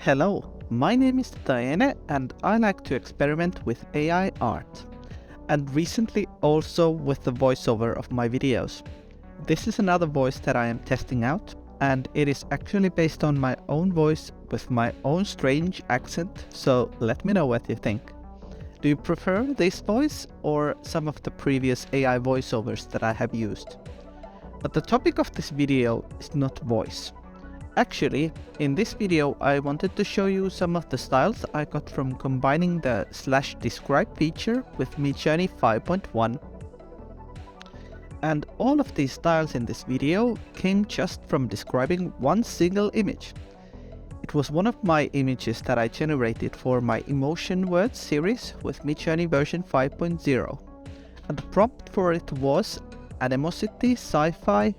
Hello, my name is Diane and I like to experiment with AI art, and recently also with the voiceover of my videos. This is another voice that I am testing out, and it is actually based on my own voice with my own strange accent, so let me know what you think. Do you prefer this voice or some of the previous AI voiceovers that I have used? But the topic of this video is not voice. Actually, in this video I wanted to show you some of the styles I got from combining the /describe feature with Midjourney 5.1. And all of these styles in this video came just from describing one single image. It was one of my images that I generated for my Emotion Words series with Midjourney version 5.0. And the prompt for it was animosity sci-fi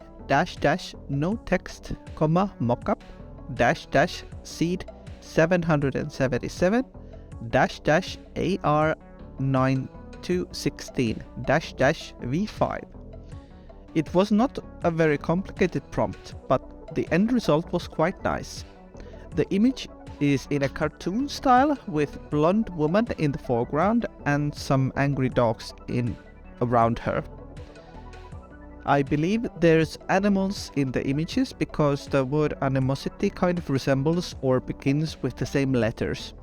no text, mockup seed 777 AR 9216 v5. It was not a very complicated prompt, but the end result was quite nice. The image is in a cartoon style with blonde woman in the foreground and some angry dogs around her. I believe there's animals in the images because the word animosity kind of resembles or begins with the same letters.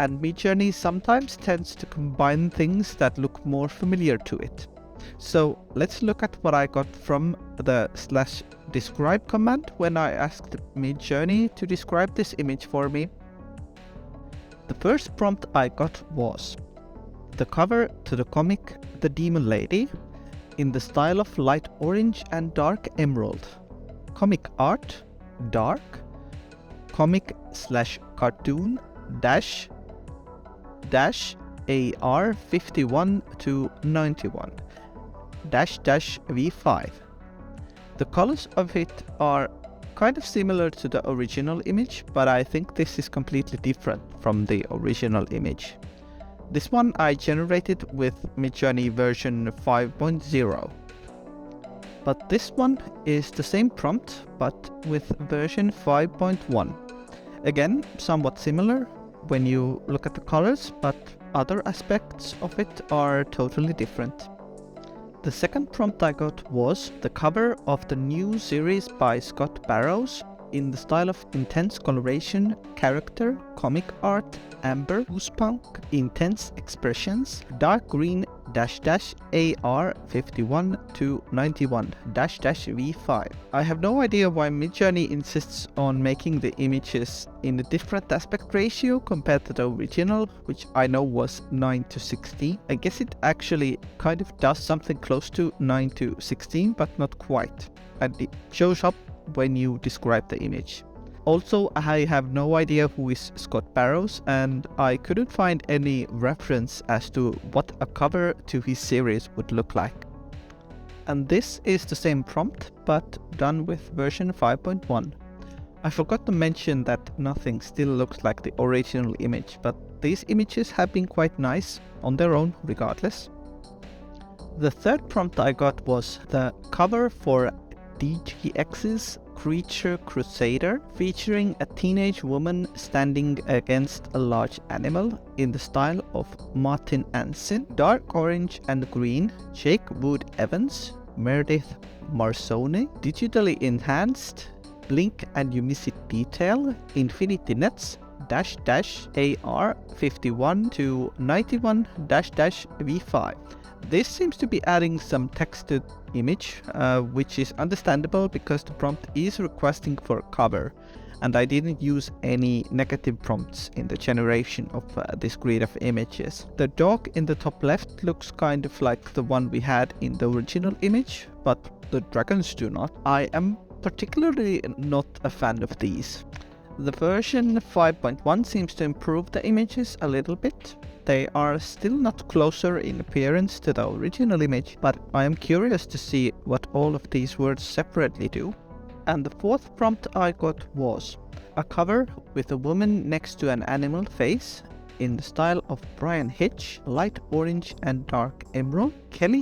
And Midjourney sometimes tends to combine things that look more familiar to it. So let's look at what I got from the /describe command when I asked Midjourney to describe this image for me. The first prompt I got was the cover to the comic The Demon Lady in the style of light orange and dark emerald. Comic art, dark, comic/cartoon AR 51 to 91 v5. The colors of it are kind of similar to the original image, but I think this is completely different from the original image. This one I generated with Midjourney version 5.0. But this one is the same prompt, but with version 5.1. Again, somewhat similar when you look at the colors, but other aspects of it are totally different. The second prompt I got was the cover of the new series by Scott Barrows in the style of intense coloration, character, comic art, amber, Goosepunk, intense expressions, dark green AR 51 to 91 v5. I have no idea why Midjourney insists on making the images in a different aspect ratio compared to the original, which I know was 9:16. I guess it actually kind of does something close to 9:16, but not quite. And it shows up when you describe the image. Also, I have no idea who is Scott Barrows, and I couldn't find any reference as to what a cover to his series would look like. And this is the same prompt, but done with version 5.1. I forgot to mention that nothing still looks like the original image, but these images have been quite nice on their own regardless. The third prompt I got was the cover for DGX's Creature Crusader, featuring a teenage woman standing against a large animal in the style of Martin Ansin, dark orange and green, Jake Wood Evans, Meredith Marsone, digitally enhanced, blink and you miss it detail, infinity nets, AR 51 to 91 v5. This seems to be adding some text to image, which is understandable because the prompt is requesting for a cover, and I didn't use any negative prompts in the generation of this grid of images. The dog in the top left looks kind of like the one we had in the original image, but the dragons do not. I am particularly not a fan of these. The version 5.1 seems to improve the images a little bit. They are still not closer in appearance to the original image, but I am curious to see what all of these words separately do. And the fourth prompt I got was a cover with a woman next to an animal face in the style of Bryan Hitch, light orange and dark emerald,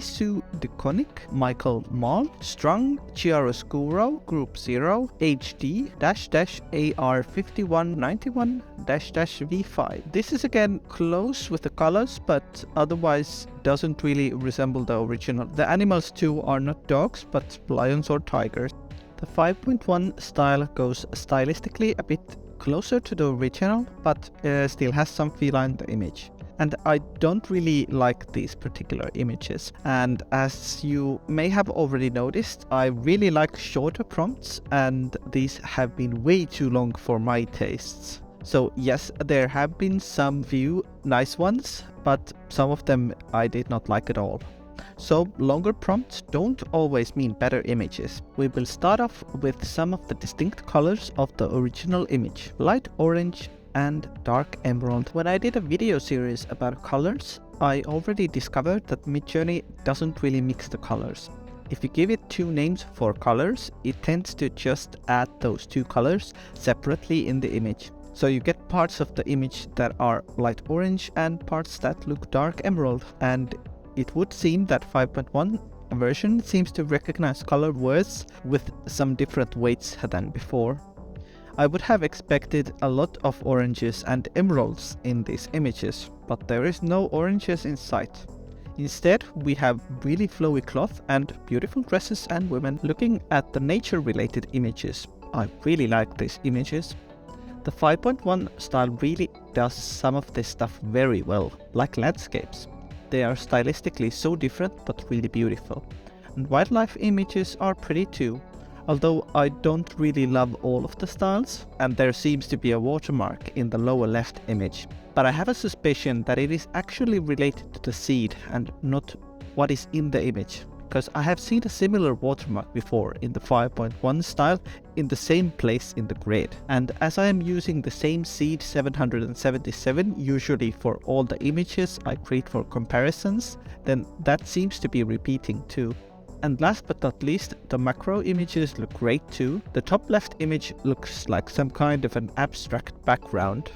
Sue McConnick, Malm, strung, chiaroscuro, group 0, HD, AR5191-v5. This is again close with the colors, but otherwise doesn't really resemble the original. The animals too are not dogs, but lions or tigers. The 5.1 style goes stylistically a bit closer to the original, but still has some feline in the image. And I don't really like these particular images. And as you may have already noticed, I really like shorter prompts, and these have been way too long for my tastes. So yes, there have been some few nice ones, but some of them I did not like at all. So longer prompts don't always mean better images. We will start off with some of the distinct colors of the original image: light orange and dark emerald. When I did a video series about colors, I already discovered that Midjourney doesn't really mix the colors. If you give it two names for colors, it tends to just add those two colors separately in the image. So you get parts of the image that are light orange and parts that look dark emerald, and it would seem that 5.1 version seems to recognize color words with some different weights than before. I would have expected a lot of oranges and emeralds in these images, but there is no oranges in sight. Instead, we have really flowy cloth and beautiful dresses and women. Looking at the nature-related images, I really like these images. The 5.1 style really does some of this stuff very well, like landscapes. They are stylistically so different but really beautiful. And wildlife images are pretty too, although I don't really love all of the styles, and there seems to be a watermark in the lower left image. But I have a suspicion that it is actually related to the seed and not what is in the image, because I have seen a similar watermark before in the 5.1 style in the same place in the grid. And as I am using the same seed 777 usually for all the images I create for comparisons, then that seems to be repeating too. And last but not least, the macro images look great too. The top left image looks like some kind of an abstract background.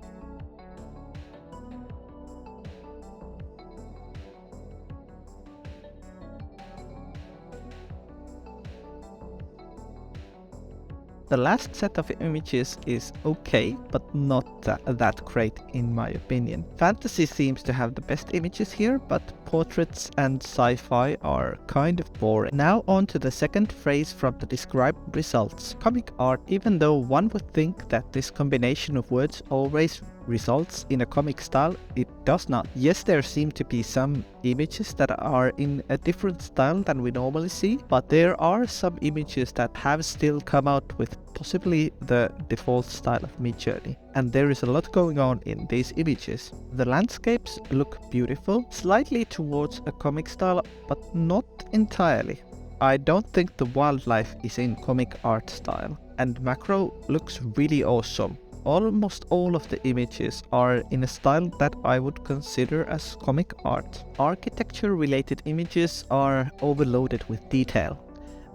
The last set of images is okay, but not that great in my opinion. Fantasy seems to have the best images here, but portraits and sci-fi are kind of boring. Now on to the second phrase from the described results. Comic art. Even though one would think that this combination of words always results in a comic style, it does not. Yes, there seem to be some images that are in a different style than we normally see, but there are some images that have still come out with possibly the default style of Midjourney. And there is a lot going on in these images. The landscapes look beautiful, slightly towards a comic style, but not entirely. I don't think the wildlife is in comic art style, and macro looks really awesome. Almost all of the images are in a style that I would consider as comic art. Architecture related images are overloaded with detail.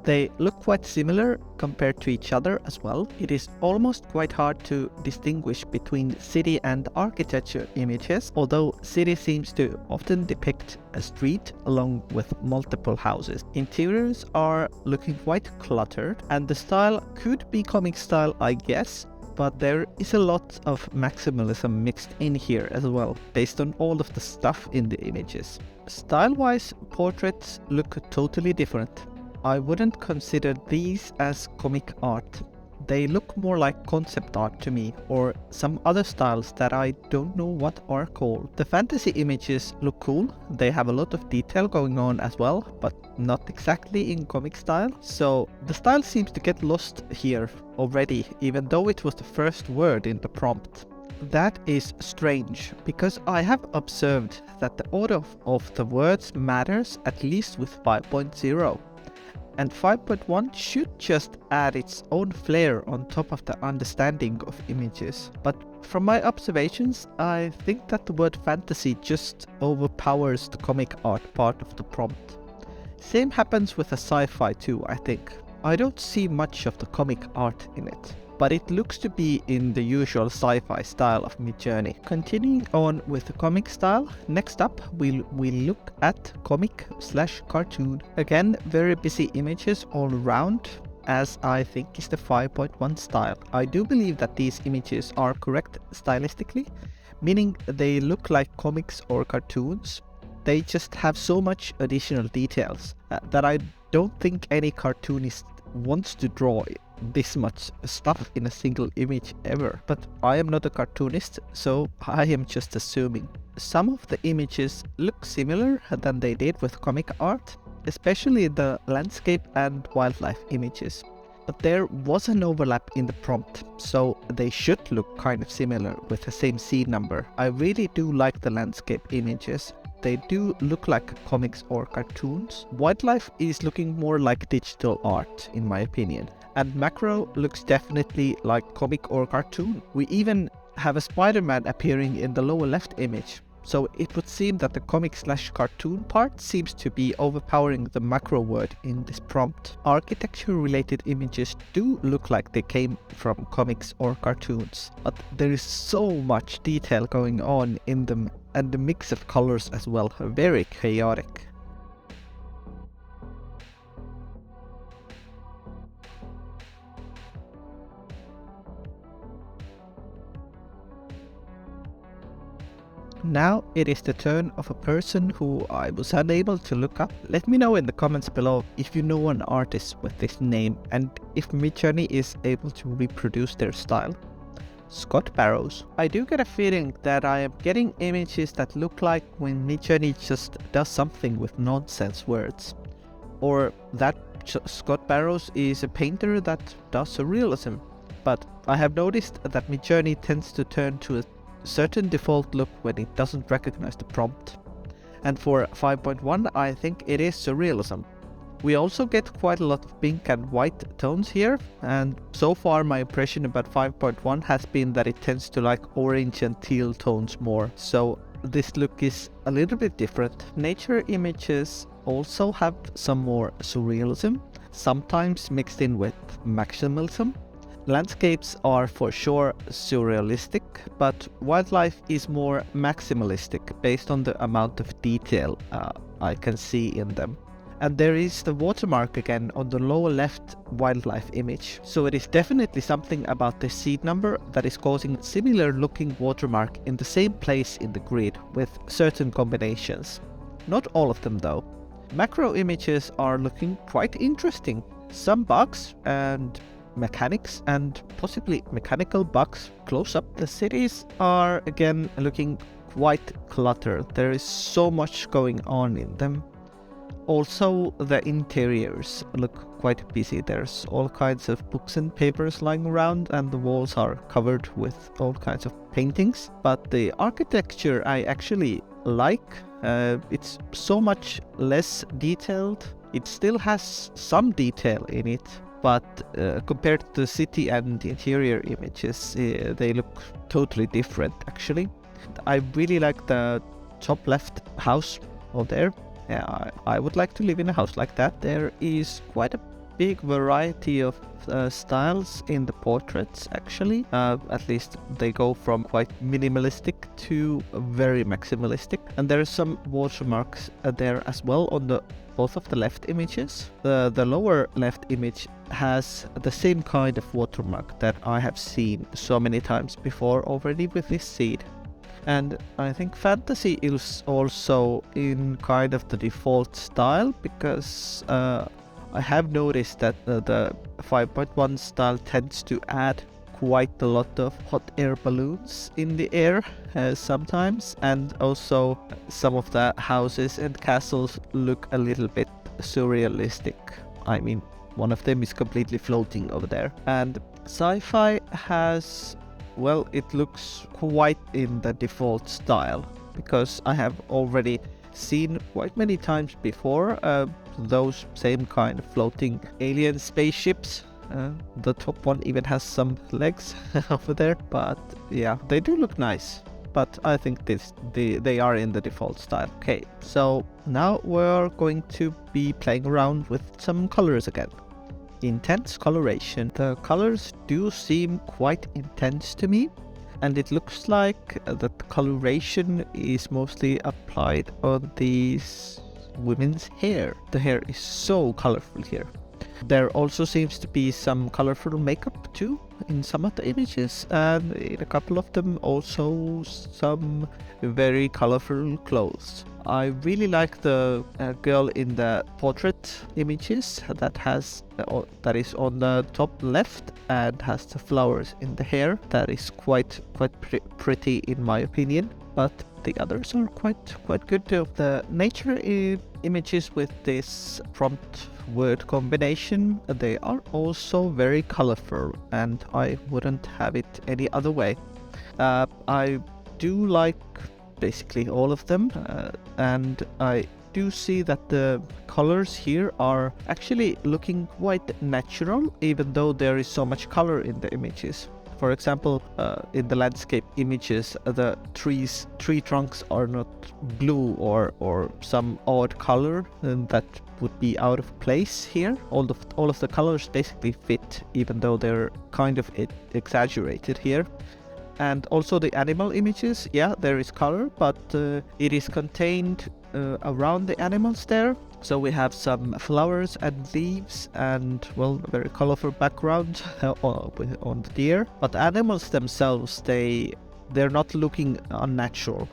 They look quite similar compared to each other as well. It is almost quite hard to distinguish between city and architecture images, although city seems to often depict a street along with multiple houses. Interiors are looking quite cluttered, and the style could be comic style, I guess, but there is a lot of maximalism mixed in here as well, based on all of the stuff in the images. Style-wise, portraits look totally different. I wouldn't consider these as comic art. They look more like concept art to me, or some other styles that I don't know what are called. The fantasy images look cool. They have a lot of detail going on as well, but not exactly in comic style. So the style seems to get lost here already, even though it was the first word in the prompt. That is strange, because I have observed that the order of the words matters, at least with 5.0. And 5.1 should just add its own flair on top of the understanding of images. But from my observations, I think that the word fantasy just overpowers the comic art part of the prompt. Same happens with a sci-fi too, I think. I don't see much of the comic art in it. but it looks to be in the usual sci-fi style of Midjourney. Continuing on with the comic style, next up we'll look at comic/cartoon. Again, very busy images all around, as I think is the 5.1 style. I do believe that these images are correct stylistically, meaning they look like comics or cartoons. They just have so much additional details that I don't think any cartoonist wants to draw this much stuff in a single image ever. But I am not a cartoonist, so I am just assuming. Some of the images look similar than they did with comic art, especially the landscape and wildlife images. But there was an overlap in the prompt, so they should look kind of similar with the same scene number. I really do like the landscape images. They do look like comics or cartoons. Wildlife is looking more like digital art, in my opinion. And macro looks definitely like comic or cartoon. We even have a Spider-Man appearing in the lower left image. So it would seem that the comic/cartoon part seems to be overpowering the macro word in this prompt. Architecture related images do look like they came from comics or cartoons, but there is so much detail going on in them, and the mix of colors as well, very chaotic. Now it is the turn of a person who I was unable to look up. Let me know in the comments below if you know an artist with this name and if Midjourney is able to reproduce their style. Scott Barrows. I do get a feeling that I am getting images that look like when Midjourney just does something with nonsense words. Or that Scott Barrows is a painter that does surrealism. But I have noticed that Midjourney tends to turn to a certain default look when it doesn't recognize the prompt. And for 5.1 I think it is surrealism. We also get quite a lot of pink and white tones here, and so far my impression about 5.1 has been that it tends to like orange and teal tones more, so this look is a little bit different. Nature images also have some more surrealism, sometimes mixed in with maximalism. Landscapes are for sure surrealistic, but wildlife is more maximalistic based on the amount of detail I can see in them. And there is the watermark again on the lower left wildlife image, so it is definitely something about the seed number that is causing similar looking watermark in the same place in the grid with certain combinations. Not all of them though. Macro images are looking quite interesting. Some bugs and mechanics and possibly mechanical bugs close up. The cities are again looking quite cluttered. There is so much going on in them. Also the interiors look quite busy. There's all kinds of books and papers lying around, and the walls are covered with all kinds of paintings. But the architecture I actually like. It's so much less detailed. It still has some detail in it, but compared to the city and interior images, they look totally different actually. I really like the top left house over there. Yeah, I would like to live in a house like that. There is quite a big variety of styles in the portraits actually. At least they go from quite minimalistic to very maximalistic. And there are some watermarks there as well on the both of the left images. The lower left image has the same kind of watermark that I have seen so many times before already with this seed. And I think fantasy is also in kind of the default style, because I have noticed that the 5.1 style tends to add quite a lot of hot air balloons in the air sometimes, and also some of the houses and castles look a little bit surrealistic. I mean, one of them is completely floating over there. And sci-fi has, well, it looks quite in the default style, because I have already seen quite many times before those same kind of floating alien spaceships. The top one even has some legs over there, but yeah, they do look nice. But I think they are in the default style. Okay, so now we're going to be playing around with some colors again. intense coloration. The colors do seem quite intense to me, and it looks like the coloration is mostly applied on these women's hair. The hair is so colorful here. There also seems to be some colorful makeup too in some of the images, and in a couple of them also some very colorful clothes. I really like the girl in the portrait images that is on the top left and has the flowers in the hair. That is quite pretty in my opinion, but the others are quite good too. The nature images with this prompt word combination, they are also very colorful, and I wouldn't have it any other way. I do like basically all of them, and I do see that the colors here are actually looking quite natural, even though there is so much color in the images. For example, in the landscape images, the tree trunks are not blue or some odd color that would be out of place here. All of the colors basically fit, even though they're kind of exaggerated here. And also the animal images, yeah, there is color, but it is contained around the animals there. So we have some flowers and leaves and, well, a very colorful background on the deer. But the animals themselves, they're not looking unnatural.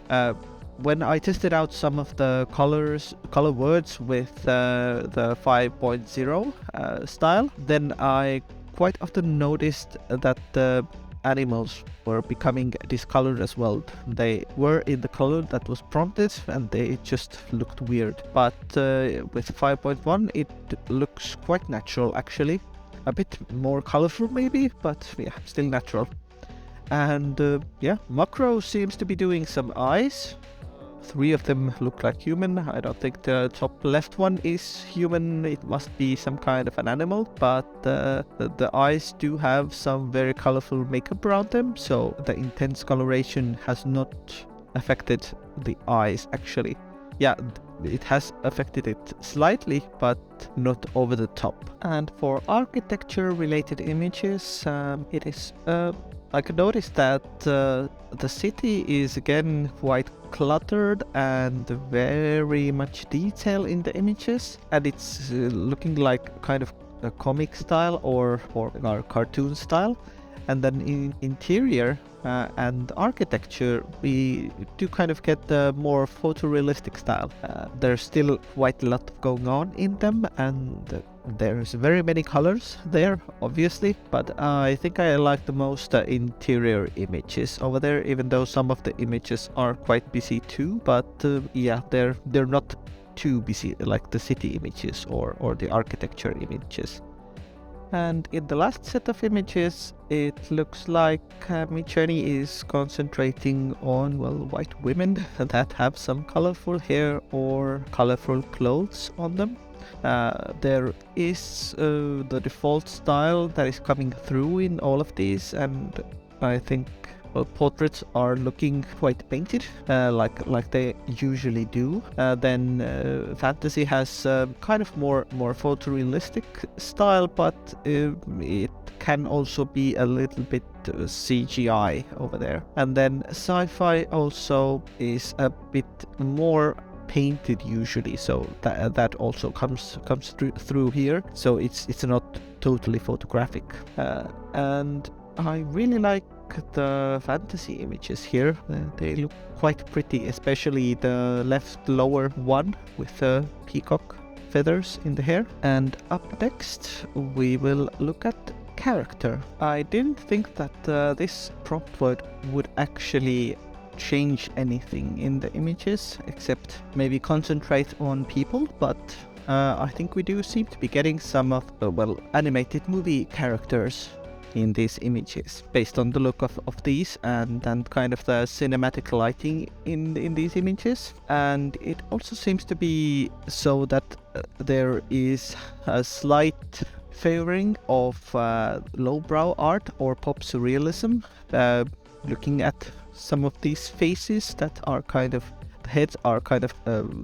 When I tested out some of the color words with the 5.0 style, then I quite often noticed that the animals were becoming discolored as well. They were in the color that was prompted and they just looked weird. But with 5.1 it looks quite natural actually. A bit more colorful maybe, but yeah, still natural. And yeah, Macro seems to be doing some eyes. 3 of them look like human. I don't think the top left one is human. It must be some kind of an animal, but the eyes do have some very colorful makeup around them, so the intense coloration has not affected the eyes actually. Yeah, it has affected it slightly, but not over the top. And for architecture related images, it is I could notice that the city is again quite cluttered and very much detail in the images, and it's looking like kind of a comic style or cartoon style. And then in interior and architecture, we do kind of get the more photorealistic style. There's still quite a lot going on in them, and there's very many colors there, obviously, but I think I like the most interior images over there, even though some of the images are quite busy too. But yeah, they're not too busy like the city images or the architecture images. And in the last set of images, it looks like Midjourney is concentrating on, well, white women that have some colorful hair or colorful clothes on them. There is the default style that is coming through in all of these, and I think portraits are looking quite painted, like they usually do. Then fantasy has kind of more photorealistic style, but it can also be a little bit CGI over there. And then sci-fi also is a bit more painted usually, so that also comes through here. So it's not totally photographic, and I really like the fantasy images here. They look quite pretty, especially the left lower one with the peacock feathers in the hair. And up next we will look at character. I didn't think that this prompt word would actually change anything in the images, except maybe concentrate on people, but I think we do seem to be getting some of the, well, animated movie characters in these images based on the look of these and kind of the cinematic lighting in these images. And it also seems to be so that there is a slight favoring of lowbrow art or pop surrealism, looking at some of these faces that The heads are kind of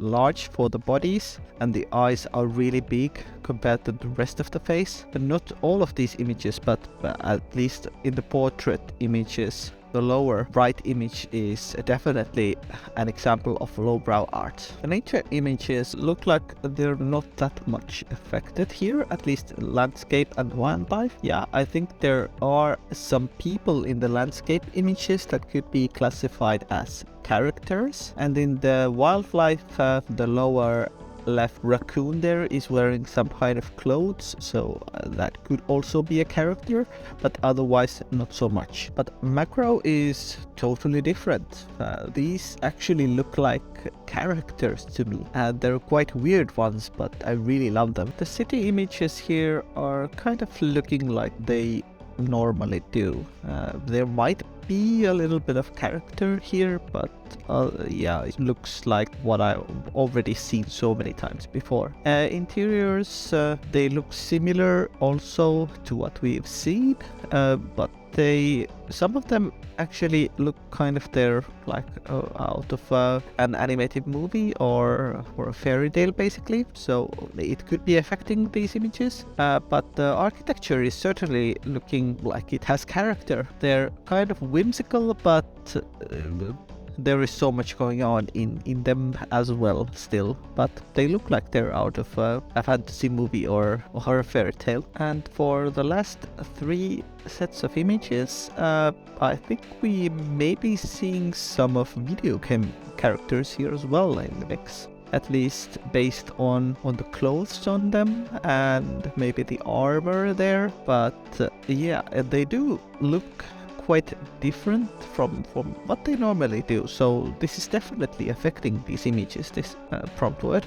large for the bodies, and the eyes are really big compared to the rest of the face. But not all of these images, but at least in the portrait images, the lower right image is definitely an example of lowbrow art. The nature images look like they're not that much affected here, at least landscape and wildlife. Yeah, I think there are some people in the landscape images that could be classified as characters, and in the wildlife, the lower left raccoon there is wearing some kind of clothes, so that could also be a character, but otherwise not so much. But macro is totally different. These actually look like characters to me, and they're quite weird ones, but I really love them. The city images here are kind of looking like they normally do. There might be a little bit of character here, but yeah, it looks like what I've already seen so many times before. Interiors, they look similar also to what we've seen, but some of them actually look kind of they're like out of an animated movie or a fairy tale basically, so it could be affecting these images, but the architecture is certainly looking like it has character. They're kind of whimsical, but there is so much going on in them as well still, but they look like they're out of a fantasy movie or a fairy tale. And for the last 3 sets of images, I think we may be seeing some of video game characters here as well in the mix, at least based on the clothes on them and maybe the armor there. But yeah, they do look quite different from what they normally do, so this is definitely affecting these images, this prompt word.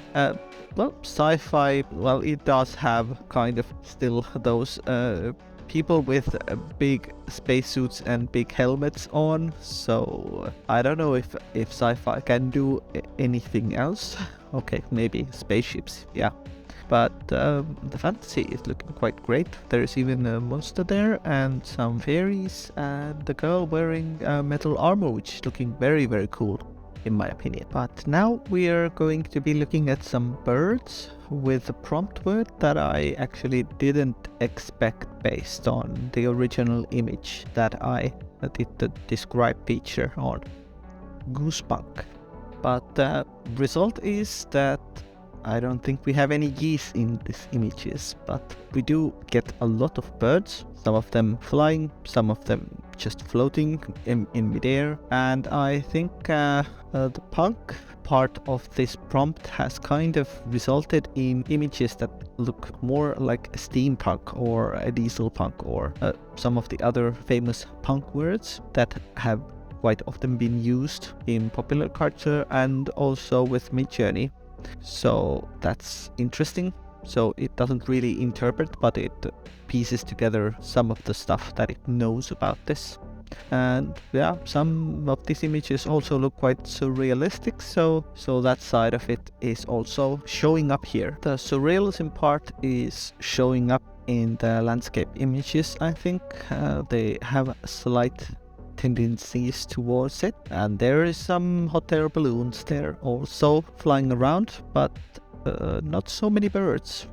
Well, sci-fi, well, it does have kind of still those people with big spacesuits and big helmets on, so I don't know if sci-fi can do anything else. Okay, maybe spaceships, yeah. But the fantasy is looking quite great. There is even a monster there and some fairies and the girl wearing metal armor, which is looking very, very cool in my opinion. But now we are going to be looking at some birds with a prompt word that I actually didn't expect based on the original image that I did the describe feature on Goosepunk. But the result is that I don't think we have any geese in these images, but we do get a lot of birds, some of them flying, some of them just floating in midair. And I think the punk part of this prompt has kind of resulted in images that look more like a steampunk or a diesel punk or some of the other famous punk words that have quite often been used in popular culture and also with Midjourney. So that's interesting. So it doesn't really interpret, but it pieces together some of the stuff that it knows about this. And yeah, some of these images also look quite surrealistic, so that side of it is also showing up here. The surrealism part is showing up in the landscape images. I think they have slight tendencies towards it, and there is some hot air balloons there also flying around, but not so many birds.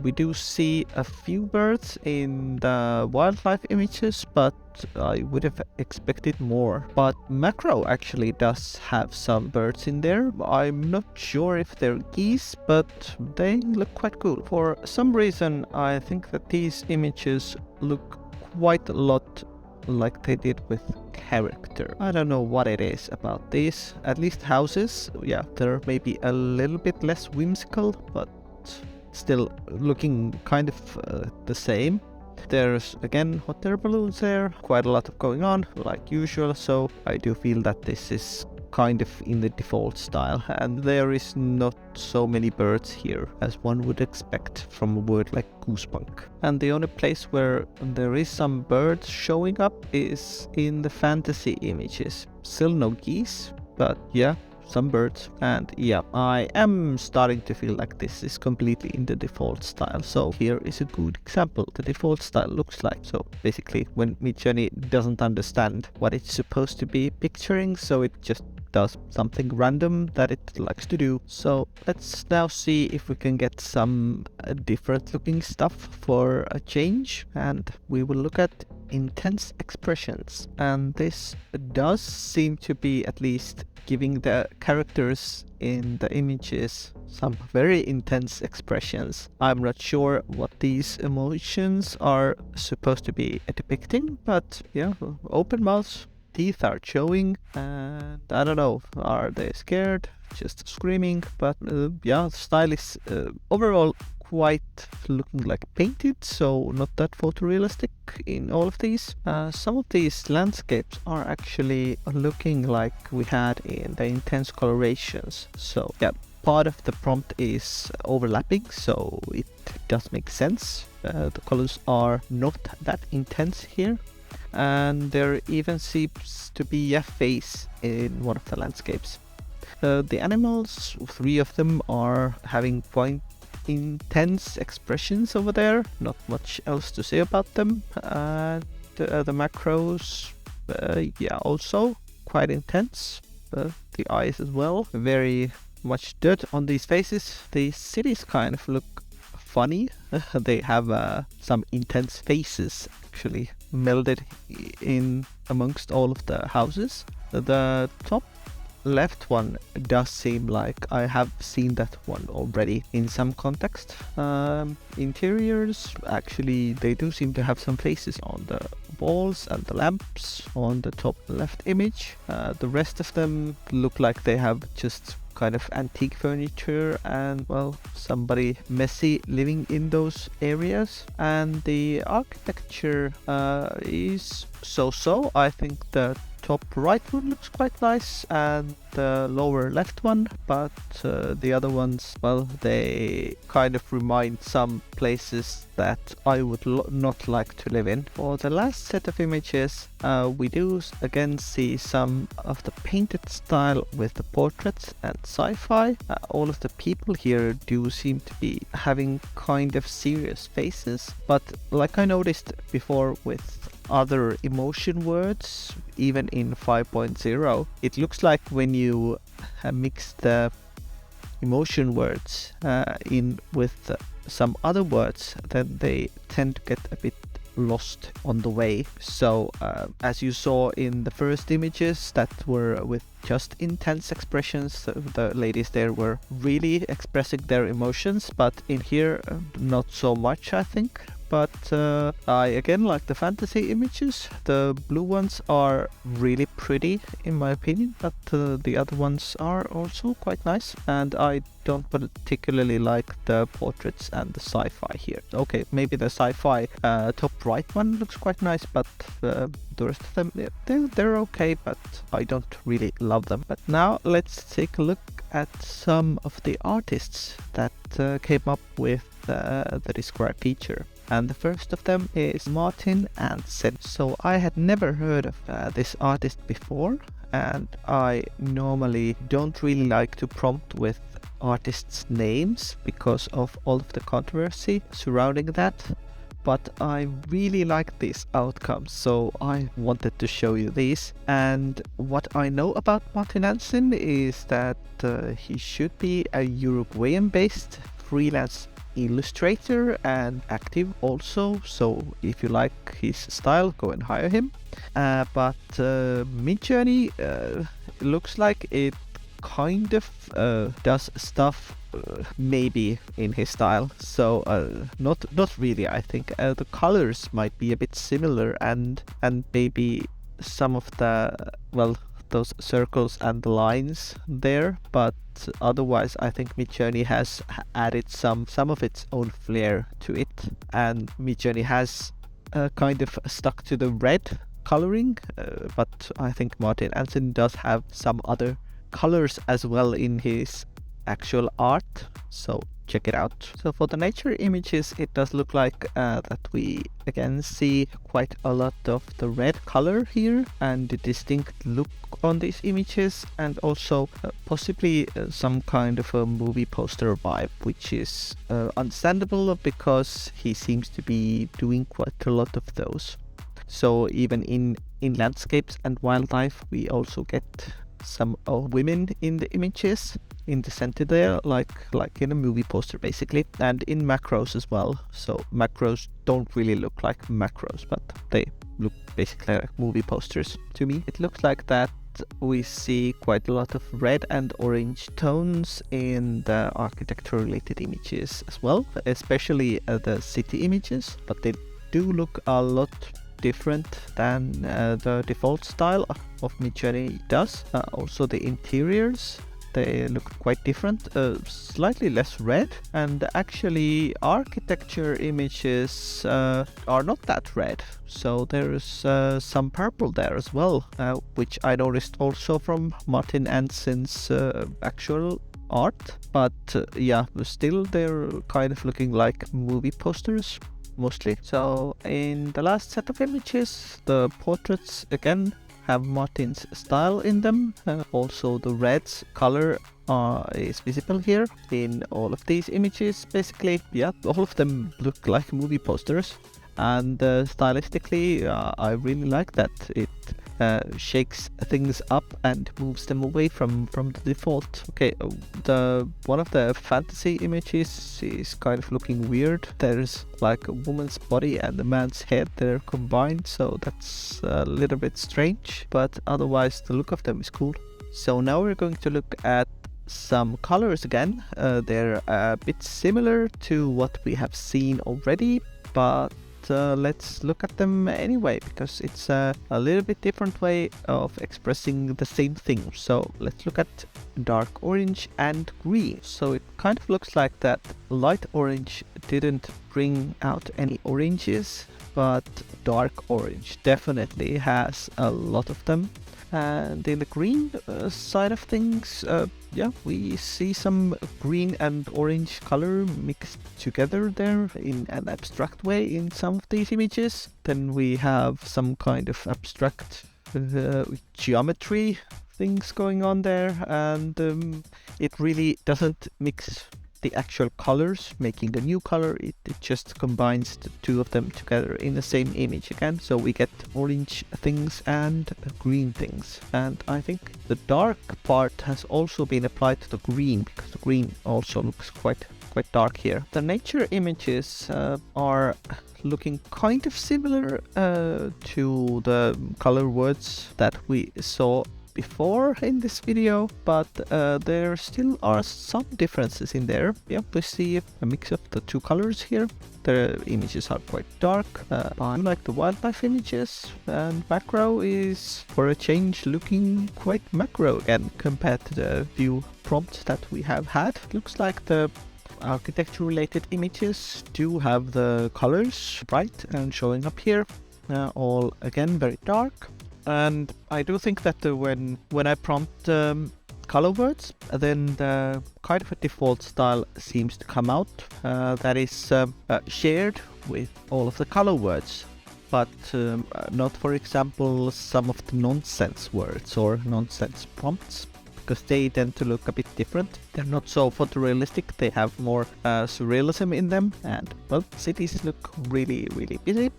We do see a few birds in the wildlife images, but I would have expected more. But macro actually does have some birds in there. I'm not sure if they're geese, but they look quite cool. For some reason, I think that these images look quite a lot like they did with character. I don't know what it is about these. At least houses, yeah, they're maybe a little bit less whimsical, but still looking kind of the same. There's again hot air balloons there, quite a lot of going on like usual, so I do feel that this is kind of in the default style, and there is not so many birds here as one would expect from a word like Goosepunk. And the only place where there is some birds showing up is in the fantasy images. Still no geese, but yeah, some birds. And yeah, I am starting to feel like this is completely in the default style. So here is a good example the default style looks like. So basically when Midjourney doesn't understand what it's supposed to be picturing, so it just does something random that it likes to do. So let's now see if we can get some different looking stuff for a change, and we will look at intense expressions. And this does seem to be at least giving the characters in the images some very intense expressions. I'm not sure what these emotions are supposed to be depicting, but yeah, open mouths, teeth are showing, and I don't know, are they scared, just screaming? But yeah, style is overall quite looking like painted, so not that photorealistic in all of these. Some of these landscapes are actually looking like we had in the intense colorations. So yeah, part of the prompt is overlapping, so it does make sense. The colors are not that intense here, and there even seems to be a face in one of the landscapes. The animals, 3 of them, are having quite intense expressions over there. Not much else to say about them. The macros, yeah, also quite intense. The eyes as well, very much dirt on these faces. The cities kind of look funny. They have some intense faces actually melded in amongst all of the houses. The top left one does seem like I have seen that one already in some context. Interiors, actually, they do seem to have some faces on the walls and the lamps on the top left image. The rest of them look like they have just kind of antique furniture and, well, somebody messy living in those areas. And the architecture is so-so. I think the top right one looks quite nice, and the lower left one, but the other ones, well, they kind of remind some places that I would not like to live in. For the last set of images, we do again see some of the painted style with the portraits and sci-fi. All of the people here do seem to be having kind of serious faces, but like I noticed before with other emotion words, even in 5.0, it looks like when you mix the emotion words in with some other words, then they tend to get a bit lost on the way. So as you saw in the first images that were with just intense expressions, the ladies there were really expressing their emotions, but in here not so much, I think. But I again like the fantasy images. The blue ones are really pretty in my opinion, but the other ones are also quite nice, and I don't particularly like the portraits and the sci-fi here. Okay, maybe the sci-fi top right one looks quite nice, but the rest of them, they're okay, but I don't really love them. But now let's take a look at some of the artists that came up with the describe feature. And the first of them is Martin Ansin. So I had never heard of this artist before, and I normally don't really like to prompt with artists' names because of all of the controversy surrounding that. But I really like these outcomes, so I wanted to show you these. And what I know about Martin Ansin is that he should be a Uruguayan-based freelance illustrator and active also, so if you like his style, go and hire him. But Midjourney looks like it kind of does stuff maybe in his style, so not really. I think the colors might be a bit similar, and maybe some of the, well, those circles and the lines there, but otherwise I think Midjourney has added some of its own flair to it, and Midjourney has kind of stuck to the red coloring, but I think Martin Ansin does have some other colors as well in his actual art, so check it out. So for the nature images, it does look like that we again see quite a lot of the red color here and the distinct look on these images, and also possibly some kind of a movie poster vibe, which is understandable because he seems to be doing quite a lot of those. So even in landscapes and wildlife, we also get some women in the images in the center there, like in a movie poster basically, and in macros as well. So macros don't really look like macros, but they look basically like movie posters to me. It looks like that we see quite a lot of red and orange tones in the architecture related images as well, especially the city images, but they do look a lot different than the default style of Midjourney does. Also the interiors, they look quite different, slightly less red, and actually architecture images are not that red, so there's some purple there as well, which I noticed also from Martin Ansin's actual art, but yeah, still they're kind of looking like movie posters mostly. So in the last set of images, the portraits again have Martin's style in them. Also the red's color is visible here in all of these images. Basically, yeah, all of them look like movie posters, and stylistically I really like that it shakes things up and moves them away from the default. Okay, the one of the fantasy images is kind of looking weird. There's like a woman's body and a man's head that are combined, so that's a little bit strange, but otherwise the look of them is cool. So now we're going to look at some colors again. They're a bit similar to what we have seen already, but let's look at them anyway, because it's a little bit different way of expressing the same thing. So let's look at dark orange and green. So it kind of looks like that light orange didn't bring out any oranges, but dark orange definitely has a lot of them. And in the green side of things, yeah, we see some green and orange color mixed together there in an abstract way in some of these images. Then we have some kind of abstract geometry things going on there, and it really doesn't mix the actual colors, making a new color. It just combines the two of them together in the same image again. So we get orange things and green things. And I think the dark part has also been applied to the green, because the green also looks quite dark here. The nature images are looking kind of similar to the color words that we saw before in this video, but there still are some differences in there. Yeah, we see a mix of the two colors here. The images are quite dark. I like the wildlife images, and macro is for a change looking quite macro again compared to the few prompts that we have had. It looks like the architecture related images do have the colors bright and showing up here, all again very dark. And I do think that when I prompt color words, then the kind of a default style seems to come out that is shared with all of the color words, but not, for example, some of the nonsense words or nonsense prompts, because they tend to look a bit different. They're not so photorealistic, they have more surrealism in them, and well, cities look really busy.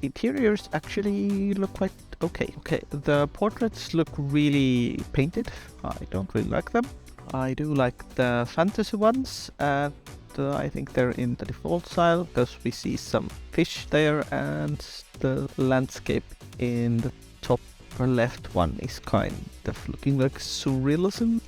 Interiors actually look quite okay. The portraits look really painted. I don't really like them. I do like the fantasy ones, and I think they're in the default style, because we see some fish there, and the landscape in the top left one is kind of looking like surrealism.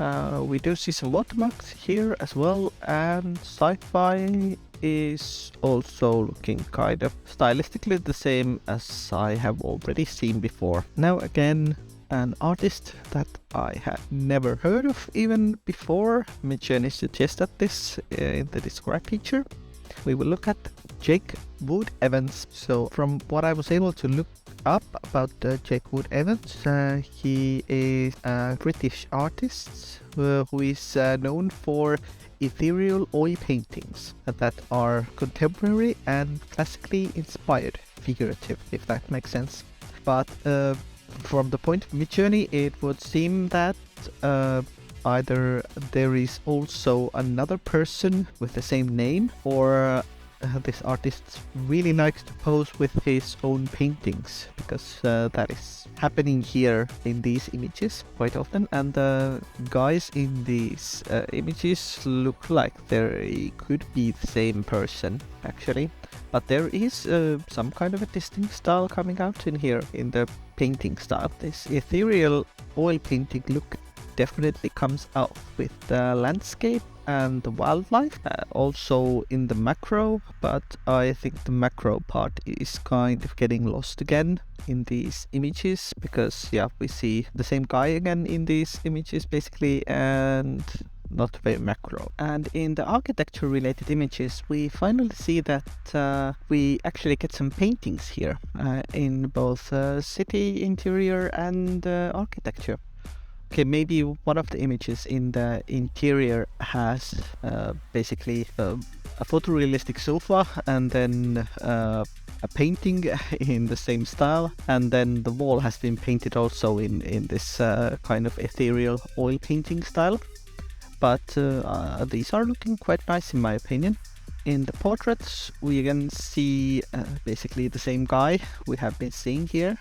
We do see some watermarks here as well, and sci-fi is also looking kind of stylistically the same as I have already seen before. Now again, an artist that I had never heard of even before. Midjourney suggested this in the describe feature. We will look at Jake Wood Evans. So from what I was able to look up about Jake Wood Evans, he is a British artist who is known for ethereal oil paintings that are contemporary and classically inspired, figurative, if that makes sense. But from the point of Midjourney, it would seem that either there is also another person with the same name, or this artist really likes to pose with his own paintings, because that is happening here in these images quite often, and the guys in these images look like they could be the same person actually, but there is some kind of a distinct style coming out in here in the painting style. This ethereal oil painting look definitely comes out with the landscape and the wildlife, also in the macro, but I think the macro part is kind of getting lost again in these images, because yeah, we see the same guy again in these images basically, and not very macro. And in the architecture related images, we finally see that we actually get some paintings here in both city interior and architecture. Okay, maybe one of the images in the interior has basically a photorealistic sofa, and then a painting in the same style, and then the wall has been painted also in this kind of ethereal oil painting style. But these are looking quite nice in my opinion. In the portraits, we again see basically the same guy we have been seeing here.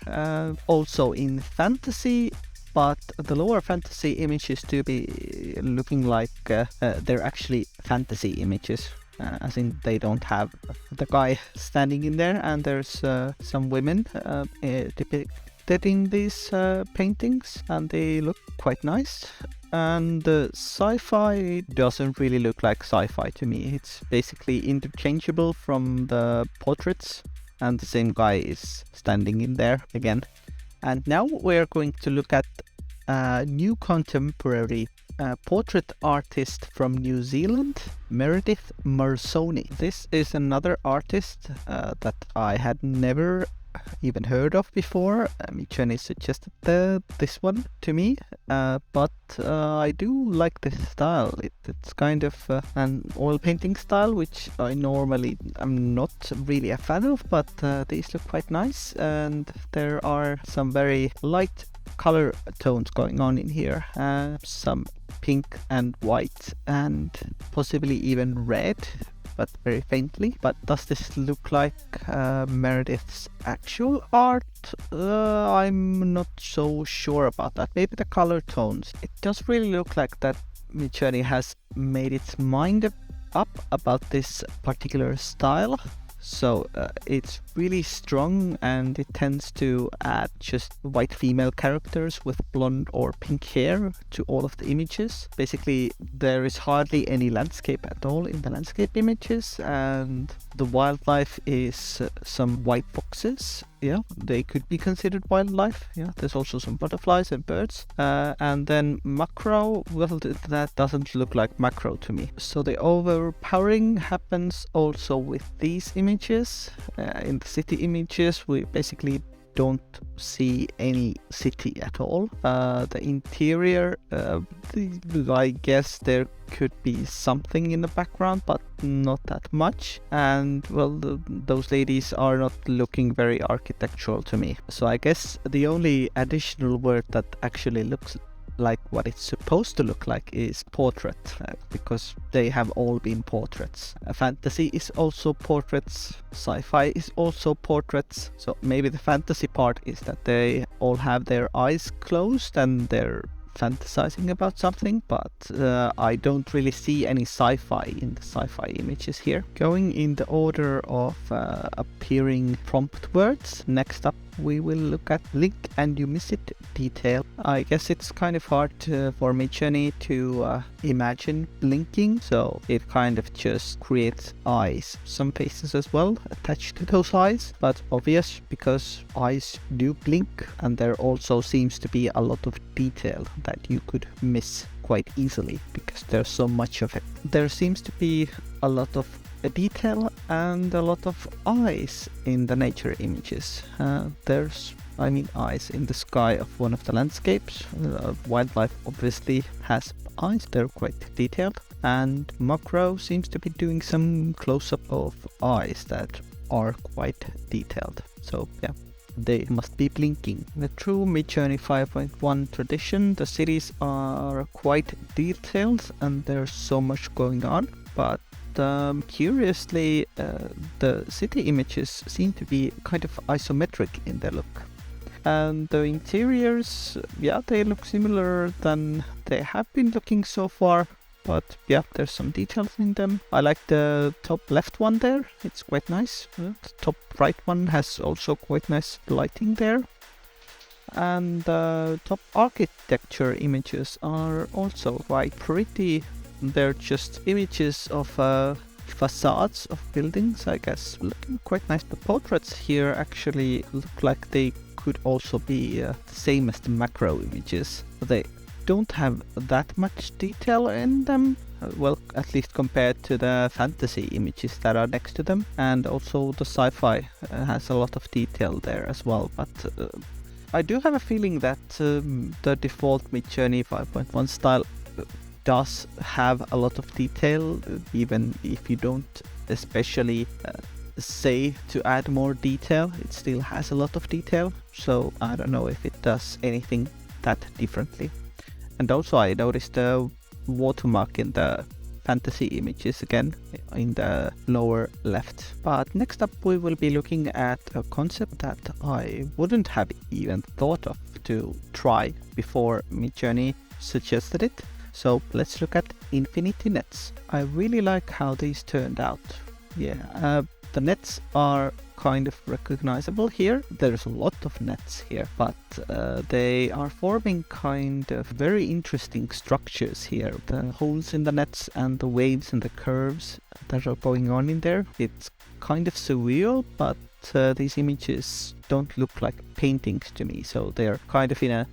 Also in fantasy, but the lower fantasy images to be looking like they're actually fantasy images, as in they don't have the guy standing in there, and there's some women depicted in these paintings, and they look quite nice. And the sci-fi doesn't really look like sci-fi to me. It's basically interchangeable from the portraits, and the same guy is standing in there again. And now we're going to look at a new contemporary portrait artist from New Zealand, Meredith Marsone. This is another artist that I had never even heard of before. Midjourney suggested this one to me, but I do like this style. It's kind of an oil painting style, which I normally am not really a fan of, but these look quite nice, and there are some very light color tones going on in here, some pink and white and possibly even red, but very faintly. But does this look like Meredith's actual art? I'm not so sure about that. Maybe the color tones. It does really look like that Midjourney has made its mind up about this particular style. So it's really strong, and it tends to add just white female characters with blonde or pink hair to all of the images. Basically, there is hardly any landscape at all in the landscape images, and the wildlife is some white foxes. Yeah, they could be considered wildlife. Yeah, there's also some butterflies and birds. And then macro, well, that doesn't look like macro to me. So the overpowering happens also with these images. In the city images, we basically don't see any city at all. The interior, I guess there could be something in the background, but not that much. And well, those ladies are not looking very architectural to me. So I guess the only additional word that actually looks like what it's supposed to look like is portrait, because they have all been portraits. Fantasy is also portraits, sci-fi is also portraits. So maybe the fantasy part is that they all have their eyes closed and they're fantasizing about something, but I don't really see any sci-fi in the sci-fi images here. Going in the order of appearing prompt words, next up we will look at blink and you miss it detail. I guess it's kind of hard for Midjourney to imagine blinking, so it kind of just creates eyes, some faces as well attached to those eyes, but obvious because eyes do blink, and there also seems to be a lot of detail that you could miss quite easily because there's so much of it. There seems to be a lot of detail and a lot of eyes in the nature images. There's eyes in the sky of one of the landscapes. Wildlife obviously has eyes, they're quite detailed, and macro seems to be doing some close-up of eyes that are quite detailed. So yeah, they must be blinking. In the true Midjourney 5.1 tradition, the cities are quite detailed and there's so much going on, but curiously, the city images seem to be kind of isometric in their look. And the interiors, yeah, they look similar than they have been looking so far. But yeah, there's some details in them. I like the top left one there. It's quite nice. The top right one has also quite nice lighting there. And the top architecture images are also quite pretty. They're just images of facades of buildings, I guess. Looking quite nice. The portraits here actually look like they could also be the same as the macro images. They don't have that much detail in them, well, at least compared to the fantasy images that are next to them, and also the sci-fi has a lot of detail there as well. But I do have a feeling that the default Midjourney 5.1 style does have a lot of detail, even if you don't especially say to add more detail. It still has a lot of detail, so I don't know if it does anything that differently. And also I noticed the watermark in the fantasy images again in the lower left. But next up we will be looking at a concept that I wouldn't have even thought of to try before Midjourney suggested it. So let's look at infinity nets. I really like how these turned out. Yeah, the nets are kind of recognizable here. There's a lot of nets here, but they are forming kind of very interesting structures here. The holes in the nets and the waves and the curves that are going on in there. It's kind of surreal, but these images don't look like paintings to me, so they're kind of in a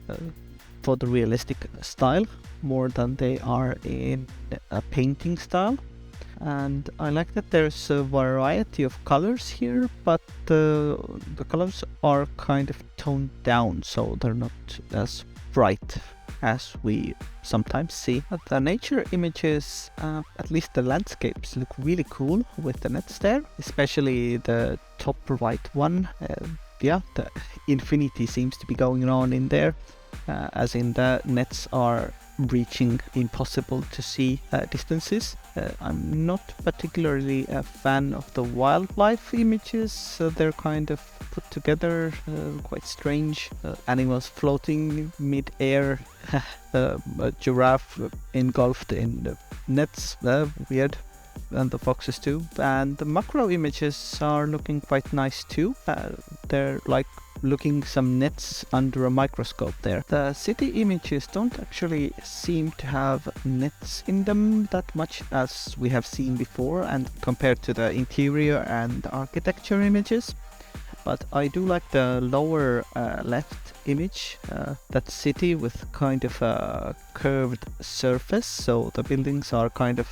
photorealistic style more than they are in a painting style. And I like that there's a variety of colors here, but the colors are kind of toned down, so they're not as bright as we sometimes see. The nature images, at least the landscapes, look really cool with the nets there, especially the top right one. Yeah, the infinity seems to be going on in there, as in the nets are reaching impossible to see distances. I'm not particularly a fan of the wildlife images. They're kind of put together, quite strange. Animals floating mid-air, a giraffe engulfed in the nets, weird. And the foxes too. And the macro images are looking quite nice too. They're like looking some nets under a microscope there. The city images don't actually seem to have nets in them that much as we have seen before, and compared to the interior and architecture images. But I do like the lower left image, that city with kind of a curved surface, so the buildings are kind of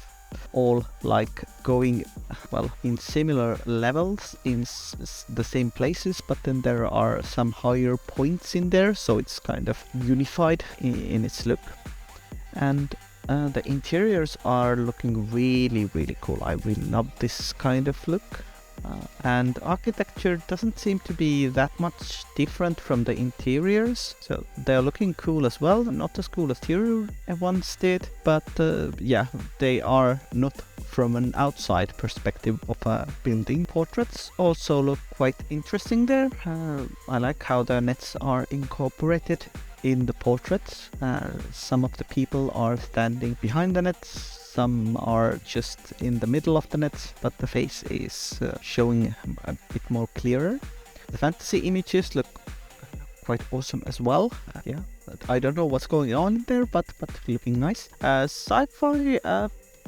all like going, well, in similar levels in the same places, but then there are some higher points in there, so it's kind of unified in its look. And the interiors are looking really cool. I really love this kind of look. And architecture doesn't seem to be that much different from the interiors, so they're looking cool as well. Not as cool as interior ones did, but yeah, they are not from an outside perspective of a building. Portraits also look quite interesting there. I like how the nets are incorporated in the portraits. Some of the people are standing behind the nets, some are just in the middle of the nets, but the face is showing a bit more clearer. The fantasy images look quite awesome as well. Yeah, I don't know what's going on there, but looking nice. Sci-fi,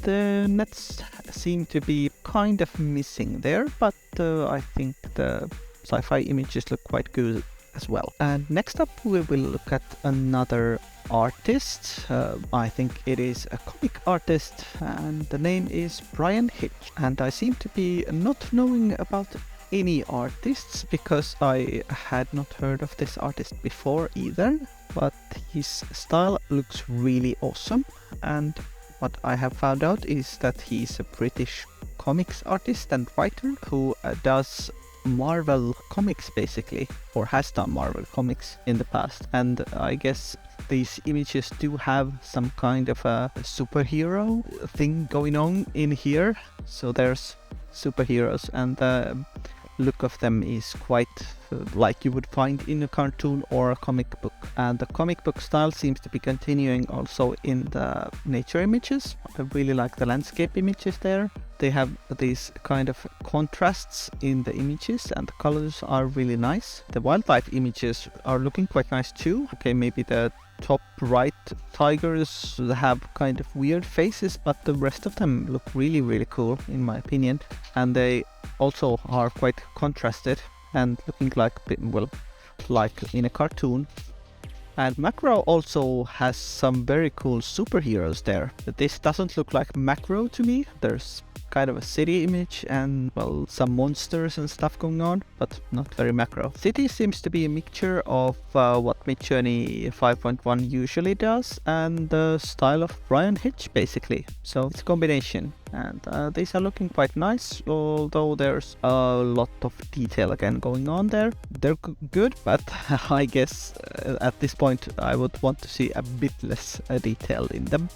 the nets seem to be kind of missing there, but I think the sci-fi images look quite good as well. And next up we will look at another artist. I think it is a comic artist, and the name is Bryan Hitch. And I seem to be not knowing about any artists because I had not heard of this artist before either, but his style looks really awesome. And what I have found out is that he's a British comics artist and writer who does Marvel comics basically, or has done Marvel comics in the past. And I guess these images do have some kind of a superhero thing going on in here. So there's superheroes, and the look of them is quite like you would find in a cartoon or a comic book. And the comic book style seems to be continuing also in the nature images. I really like the landscape images there. They have these kind of contrasts in the images, and the colors are really nice. The wildlife images are looking quite nice too. Okay, maybe the top right tigers have kind of weird faces, but the rest of them look really cool in my opinion. And they also are quite contrasted and looking like, well, like in a cartoon. And Macro also has some very cool superheroes there. This doesn't look like Macro to me. There's kind of a city image and, well, some monsters and stuff going on, but not very macro. City seems to be a mixture of what Midjourney 5.1 usually does and the style of Bryan Hitch basically. So it's a combination, and these are looking quite nice, although there's a lot of detail again going on there. They're good, but I guess at this point I would want to see a bit less detail in them.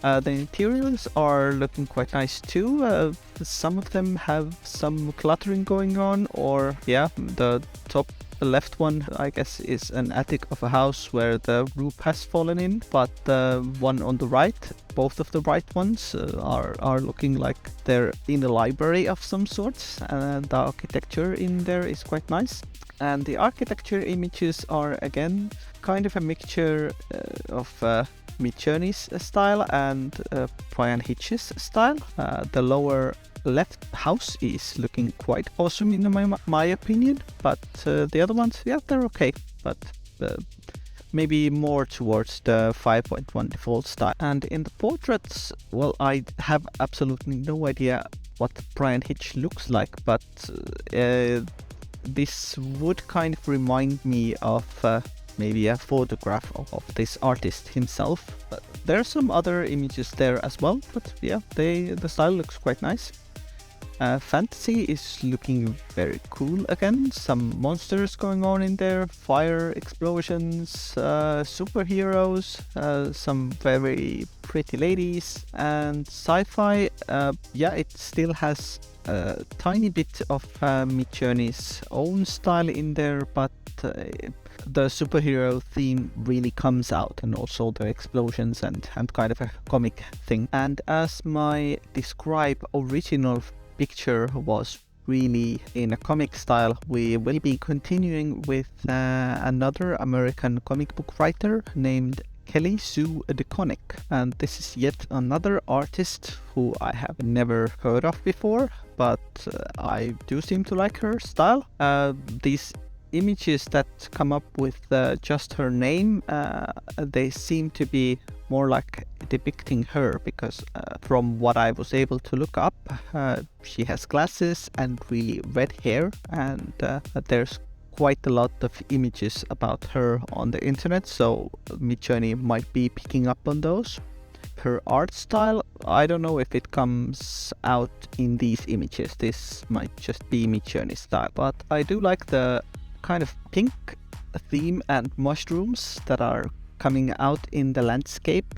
The interiors are looking quite nice too. Some of them have some cluttering going on, or yeah, the top left one I guess is an attic of a house where the roof has fallen in, but the one on the right, both of the right ones are looking like they're in a library of some sorts, and the architecture in there is quite nice. And the architecture images are again kind of a mixture of Midjourney's style and Bryan Hitch's style. The lower left house is looking quite awesome in my opinion, but the other ones, yeah, they're okay, but maybe more towards the 5.1 default style. And in the portraits, well, I have absolutely no idea what Bryan Hitch looks like, but this would kind of remind me of maybe a photograph of this artist himself. But there are some other images there as well, but yeah, the style looks quite nice. Fantasy is looking very cool again. Some monsters going on in there, fire explosions, superheroes, some very pretty ladies, and sci-fi. Yeah, it still has a tiny bit of Midjourney's own style in there, but the superhero theme really comes out, and also the explosions and kind of a comic thing. And as my describe original picture was really in a comic style, we will be continuing with another American comic book writer named Sue McConnick, and this is yet another artist who I have never heard of before, but I do seem to like her style. These images that come up with just her name, they seem to be more like depicting her, because from what I was able to look up, she has glasses and really red hair, and there's quite a lot of images about her on the internet, so Midjourney might be picking up on those. Her art style, I don't know if it comes out in these images. This might just be Midjourney style, but I do like the kind of pink theme and mushrooms that are coming out in the landscape.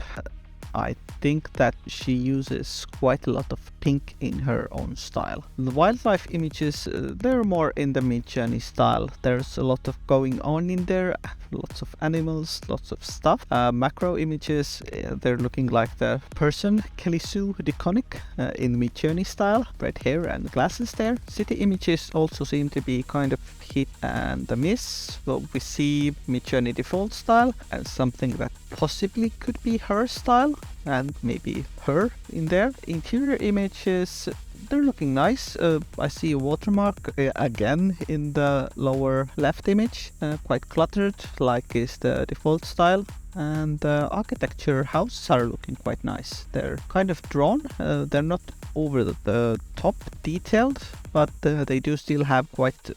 I think that she uses quite a lot of pink in her own style. The wildlife images, they're more in the Midjourney style. There's a lot of going on in there, lots of animals, lots of stuff. Macro images, they're looking like the person, Sue McConnick, in Midjourney style, red hair and glasses there. City images also seem to be kind of hit and a miss. So we see Midjourney default style and something that possibly could be her style, and maybe her in there. Interior images, they're looking nice. I see a watermark again in the lower left image, quite cluttered like is the default style. And the architecture houses are looking quite nice. They're kind of drawn, they're not over the top detailed, but they do still have quite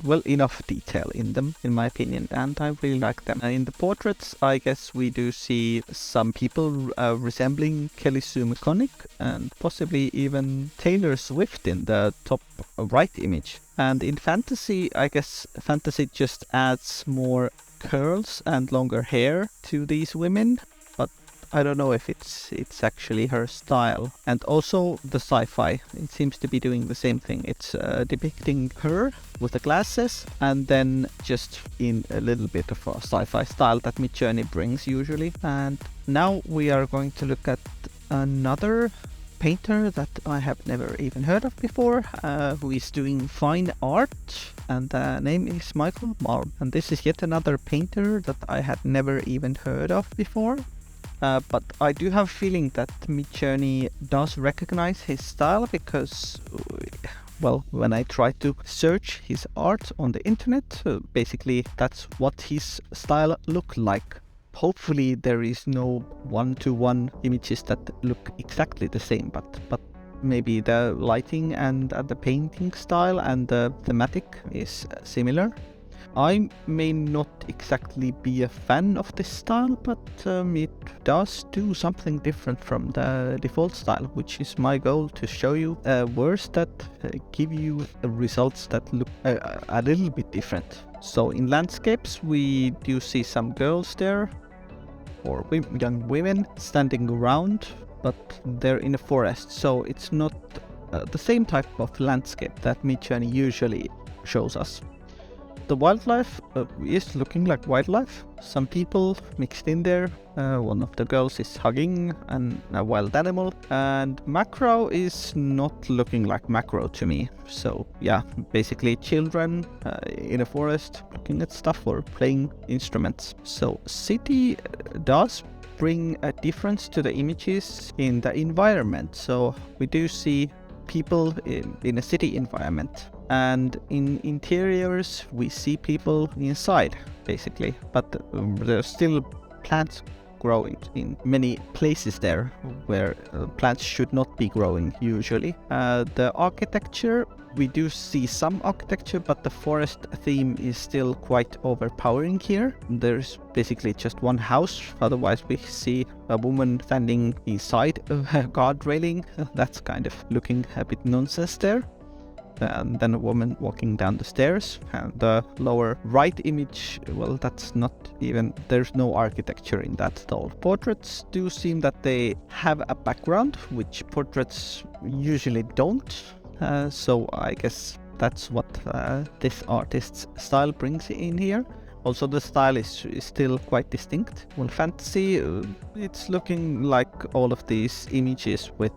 well enough detail in them, in my opinion, and I really like them. In the portraits, I guess we do see some people resembling Sue McConnick, and possibly even Taylor Swift in the top right image. And in fantasy, I guess fantasy just adds more curls and longer hair to these women, but I don't know if it's actually her style. And also the sci-fi, it seems to be doing the same thing. It's depicting her with the glasses and then just in a little bit of a sci-fi style that Midjourney brings usually. And now we are going to look at another painter that I have never even heard of before, who is doing fine art, and the name is Malm. And this is yet another painter that I had never even heard of before. But I do have a feeling that Midjourney does recognize his style because, well, when I try to search his art on the internet, basically that's what his style look like. Hopefully there is no one-to-one images that look exactly the same, but maybe the lighting and the painting style and the thematic is similar. I may not exactly be a fan of this style, but it does do something different from the default style, which is my goal, to show you words that give you results that look a little bit different. So in landscapes we do see some girls there, or young women standing around, but they're in a forest, so it's not the same type of landscape that Midjourney usually shows us. The wildlife is looking like wildlife. Some people mixed in there. One of the girls is hugging a wild animal, and macro is not looking like macro to me. So yeah, basically children in a forest looking at stuff or playing instruments. So city does bring a difference to the images in the environment. So we do see people in a city environment, and in interiors we see people inside basically, but there's still plants growing in many places there where plants should not be growing usually. The architecture, we do see some architecture, but the forest theme is still quite overpowering here. There's basically just one house, otherwise we see a woman standing inside a guard railing. That's kind of looking a bit nonsense there. And then a woman walking down the stairs, and the lower right image, well, that's not even, there's no architecture in that at all. Portraits do seem that they have a background, which portraits usually don't, so I guess that's what this artist's style brings in here. Also the style is still quite distinct. Well, fantasy, it's looking like all of these images with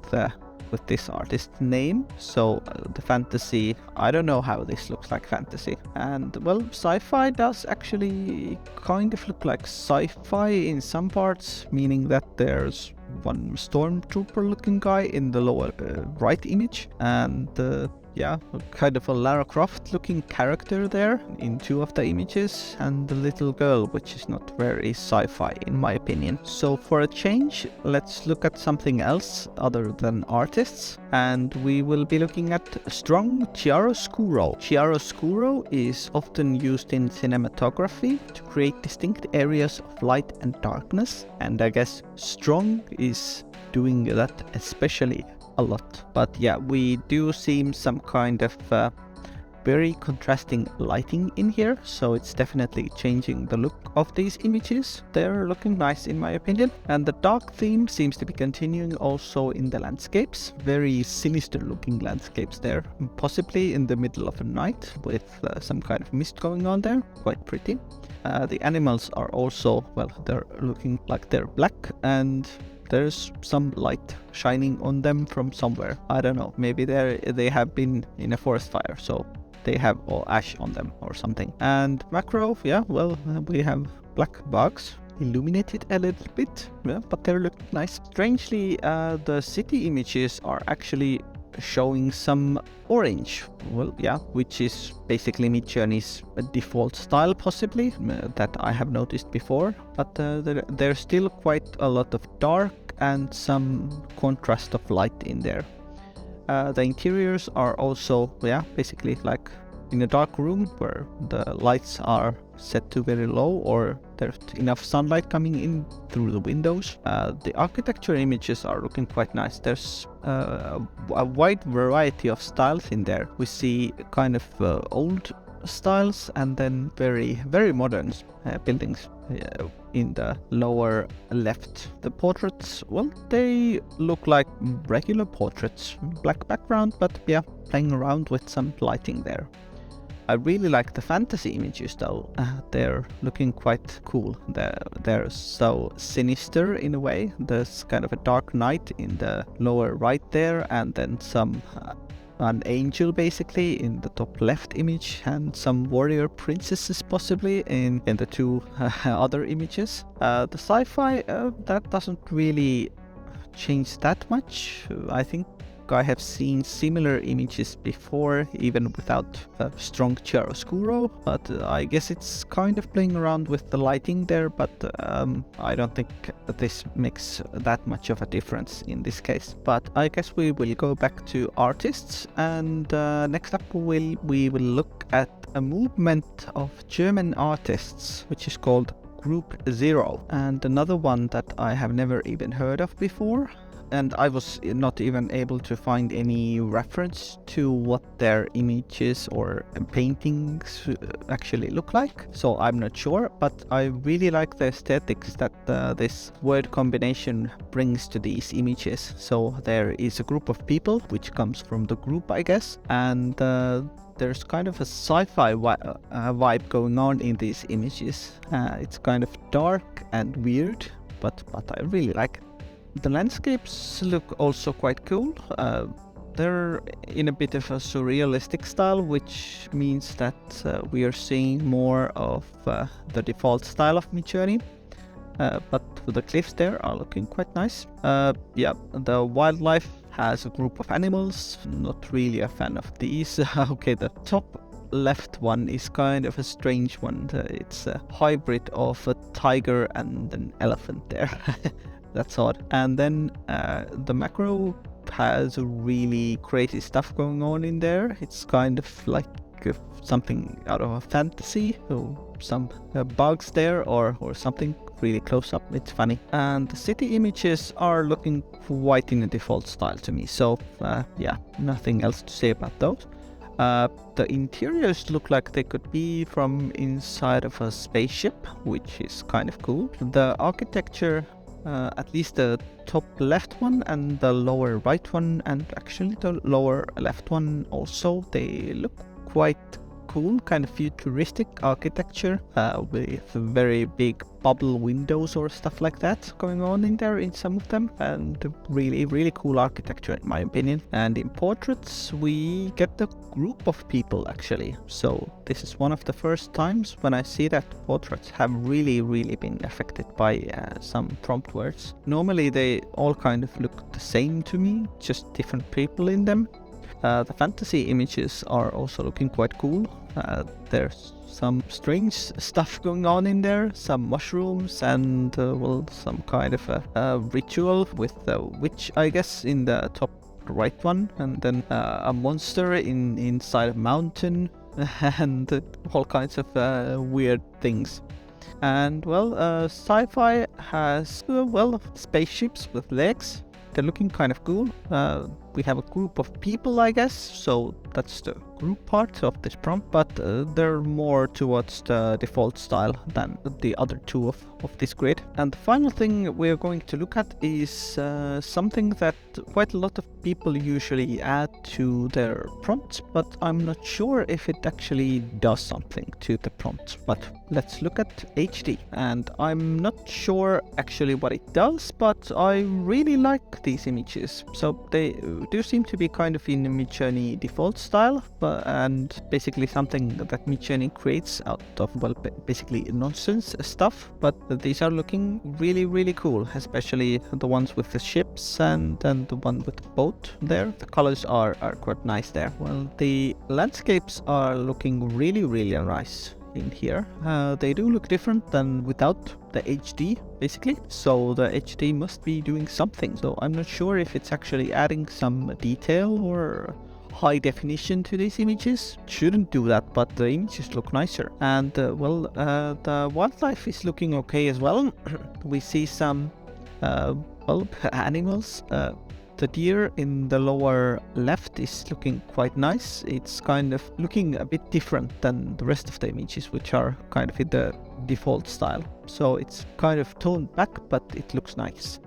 this artist's name. So the fantasy, I don't know how this looks like fantasy. And well, sci-fi does actually kind of look like sci-fi in some parts, meaning that there's one stormtrooper looking guy in the lower right image, and yeah, kind of a Lara Croft looking character there in two of the images, and the little girl, which is not very sci-fi in my opinion. So for a change, let's look at something else other than artists, and we will be looking at strong chiaroscuro. Chiaroscuro is often used in cinematography to create distinct areas of light and darkness, and I guess strong is doing that especially a lot. But yeah, we do see some kind of very contrasting lighting in here, so it's definitely changing the look of these images. They're looking nice in my opinion, and the dark theme seems to be continuing also in the landscapes. Very sinister looking landscapes there, possibly in the middle of a night with some kind of mist going on there. Quite pretty. The animals are also, well, they're looking like they're black, and there's some light shining on them from somewhere. I don't know, maybe they have been in a forest fire, so they have all ash on them or something. And macro, yeah, well, we have black bugs illuminated a little bit, yeah, but they're looking nice. Strangely, the city images are actually showing some orange, well, yeah, which is basically Midjourney's default style possibly, that I have noticed before, but there's still quite a lot of dark and some contrast of light in there. The interiors are also, yeah, basically like in a dark room where the lights are set to very low or there's enough sunlight coming in through the windows. The architecture images are looking quite nice. There's a wide variety of styles in there. We see kind of old styles and then very modern buildings in the lower left. The portraits, well, they look like regular portraits, black background, but yeah, playing around with some lighting there. I really like the fantasy images though. They're looking quite cool. They're so sinister in a way. There's kind of a dark knight in the lower right there, and then an angel basically in the top left image, and some warrior princesses possibly in the two other images. The sci-fi, that doesn't really change that much. I think I have seen similar images before, even without a strong chiaroscuro, but I guess it's kind of playing around with the lighting there, but I don't think that this makes that much of a difference in this case. But I guess we will go back to artists, and next up we will look at a movement of German artists, which is called Group Zero, and another one that I have never even heard of before. And I was not even able to find any reference to what their images or paintings actually look like, so I'm not sure, but I really like the aesthetics that this word combination brings to these images. So there is a group of people, which comes from the group, I guess, and there's kind of a sci-fi vibe going on in these images. It's kind of dark and weird, but I really like it. The landscapes look also quite cool. They're in a bit of a surrealistic style, which means that we are seeing more of the default style of Midjourney. But the cliffs there are looking quite nice. Yeah, the wildlife has a group of animals. Not really a fan of these. Okay, the top left one is kind of a strange one. It's a hybrid of a tiger and an elephant there. That's odd. And then the macro has really crazy stuff going on in there. It's kind of like something out of a fantasy, so some bugs there or something really close up. It's funny. And the city images are looking quite in a default style to me, so yeah, nothing else to say about those. The interiors look like they could be from inside of a spaceship, which is kind of cool. The architecture, at least the top left one and the lower right one, and actually the lower left one also, they look quite cool, kind of futuristic architecture with very big bubble windows or stuff like that going on in there in some of them, and really cool architecture in my opinion. And in portraits we get the group of people actually, so this is one of the first times when I see that portraits have really been affected by some prompt words. Normally they all kind of look the same to me, just different people in them. The fantasy images are also looking quite cool. There's some strange stuff going on in there, some mushrooms and well, some kind of a ritual with a witch, I guess, in the top right one, and then a monster inside a mountain and all kinds of weird things. And well, sci-fi has well, spaceships with legs. They're looking kind of cool. We have a group of people, I guess, so that's the group part of this prompt, but they're more towards the default style than the other two of this grid. And the final thing we're going to look at is something that quite a lot of people usually add to their prompts, but I'm not sure if it actually does something to the prompt. But let's look at HD, and I'm not sure actually what it does, but I really like these images. So they do seem to be kind of in the Midjourney default style, and basically something that Midjourney creates out of, well, basically nonsense stuff. But these are looking really cool, especially the ones with the ships and then the one with the boat there. The colors are quite nice there. Well, the landscapes are looking really nice in here. They do look different than without the HD basically, so the HD must be doing something. So I'm not sure if it's actually adding some detail or high definition to these images. Shouldn't do that, but the images look nicer. And the wildlife is looking okay as well. We see some animals. The deer in the lower left is looking quite nice. It's kind of looking a bit different than the rest of the images, which are kind of in the default style. So it's kind of toned back, but it looks nice.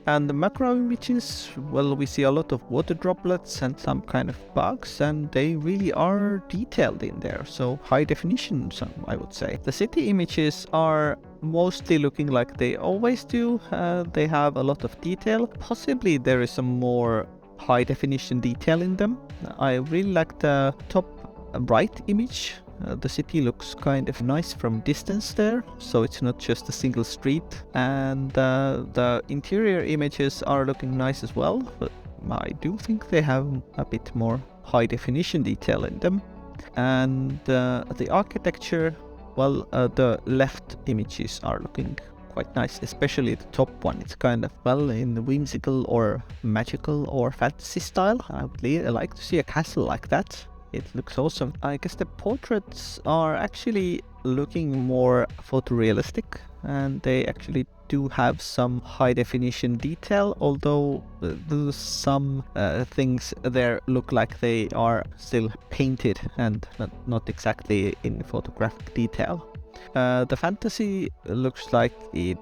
And the macro images, well, we see a lot of water droplets and some kind of bugs, and they really are detailed in there. So high definition, I would say. The city images are mostly looking like they always do. They have a lot of detail. Possibly there is some more high definition detail in them. I really like the top right image. The city looks kind of nice from distance there, so it's not just a single street. And the interior images are looking nice as well, but I do think they have a bit more high definition detail in them. And the architecture, well, the left images are looking quite nice, especially the top one. It's kind of, well, in the whimsical or magical or fantasy style. I would like to see a castle like that. It looks awesome. I guess the portraits are actually looking more photorealistic, and they actually do have some high definition detail, although some things there look like they are still painted and not exactly in photographic detail. The fantasy looks like it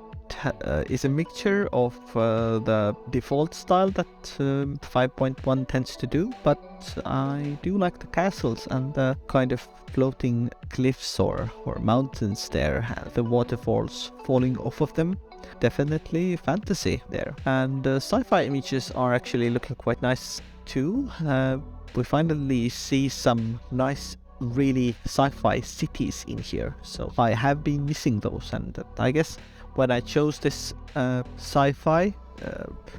is a mixture of the default style that 5.1 tends to do, but I do like the castles and the kind of floating cliffs or mountains there, the waterfalls falling off of them. Definitely fantasy there. And sci-fi images are actually looking quite nice too. We finally see some nice really sci-fi cities in here, so I have been missing those, and I guess when I chose this sci-fi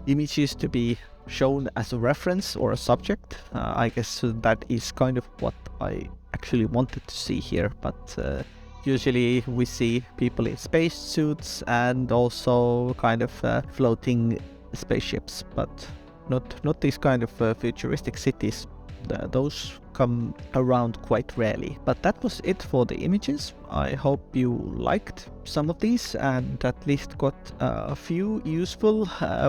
images to be shown as a reference or a subject, I guess that is kind of what I actually wanted to see here. But usually we see people in space suits and also kind of floating spaceships, but not these kind of futuristic cities. Those come around quite rarely. But that was it for the images. I hope you liked some of these and at least got a few useful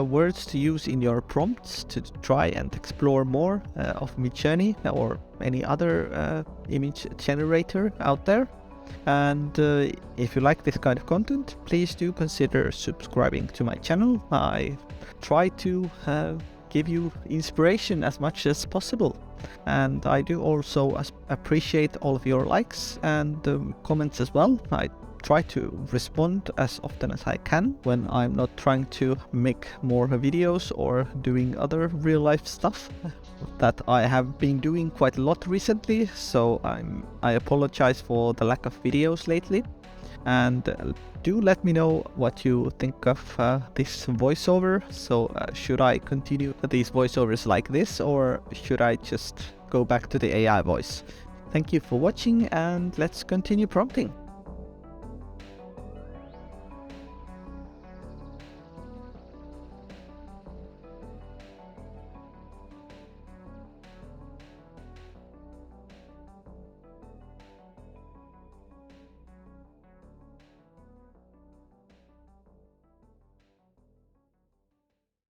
words to use in your prompts to try and explore more of Midjourney or any other image generator out there. And if you like this kind of content, please do consider subscribing to my channel. I try to give you inspiration as much as possible. And I do also appreciate all of your likes and comments as well. I try to respond as often as I can when I'm not trying to make more videos or doing other real life stuff that I have been doing quite a lot recently, so I apologize for the lack of videos lately. And do let me know what you think of this voiceover. So should I continue these voiceovers like this, or should I just go back to the AI voice? Thank you for watching, and let's continue prompting.